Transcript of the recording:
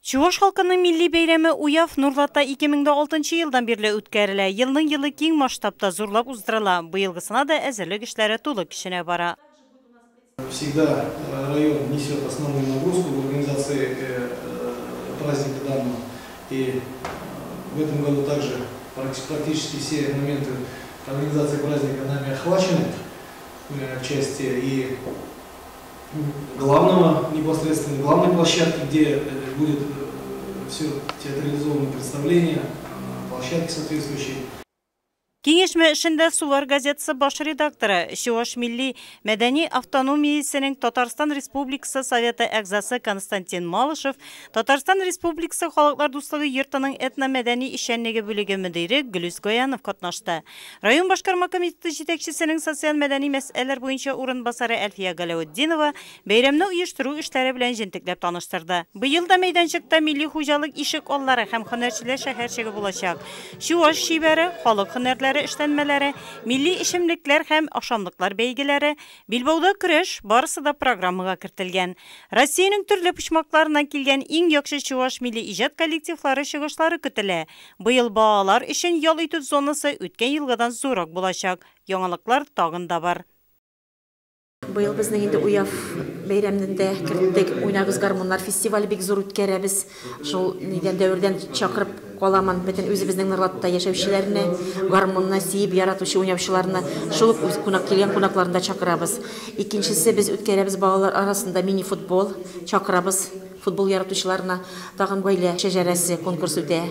Чуваш халкының милли бәйрәме Уяв Нурлатта 2006 елдан бирле үткәрелә. Елның елы киң масштабта зурлап уздырыла. Быелгысына да әзерлек эшләре тулы киченә бара. Всегда район несет основную нагрузку в организации праздника данного. И в этом году также практически все моменты организации праздника нами охвачены в части и непосредственно главной площадки, где будет все театрализованное представление, площадки соответствующие. Киңешме эшендә Сулар газетасы баш редакторы, Чуваш милли мәдәни автономиясенең Татарстан Республикасы Советы әгъзасы Константин Малышев, Татарстан Республикасы Халыклар дуслыгы йортының этномәдәни эшчәнлеге бүлеге мөдире Гөлүс Гаянов катнашты. Район башкарма комитеты җитәкчесенең социаль-мәдәни мәсьәләләр буенча урынбасары Әлфия Галәветдинова бәйрәмне оештыру эшләре белән җентекләп таныштырды. Быел да мәйданчыкта милли хуҗалык ишек аллары һәм һөнәрчеләр шәһәрчеге булачак. Чуваш шибәре, халык һөнәрләре эшләнмәләре, милли ишемлекләр һәм ашамлыклар бәйгеләре, Билбауда көрәш барысы да программага кертелгән. Россиянең төрле почмакларыннан килгән иң яхшы чуваш милли иҗат коллективлары чыгышлары көтелә. Быел балалар өчен ял итү зонасы үткән елгадан зурак булачак. Яңалыклар тагын да бар. Быел безнең инде Уяв бәйрәмендә керттек, уйнагыз гармоннар фестивале бик зур үткәрәбез. Шул нидән дәвердән чакырып каламан бөтен үзебезнең Нурлатта яшәүчеләрне, гармонны сөеп яратучы уйнаучыларны, шул ук килгән кунакларны да чакырабыз. Икенчесе без үткәрәбез балалар арасында мини-футбол чакырабыз. Футбол яратучыларына тагын гаилә шәҗәрәсе конкурс үтә.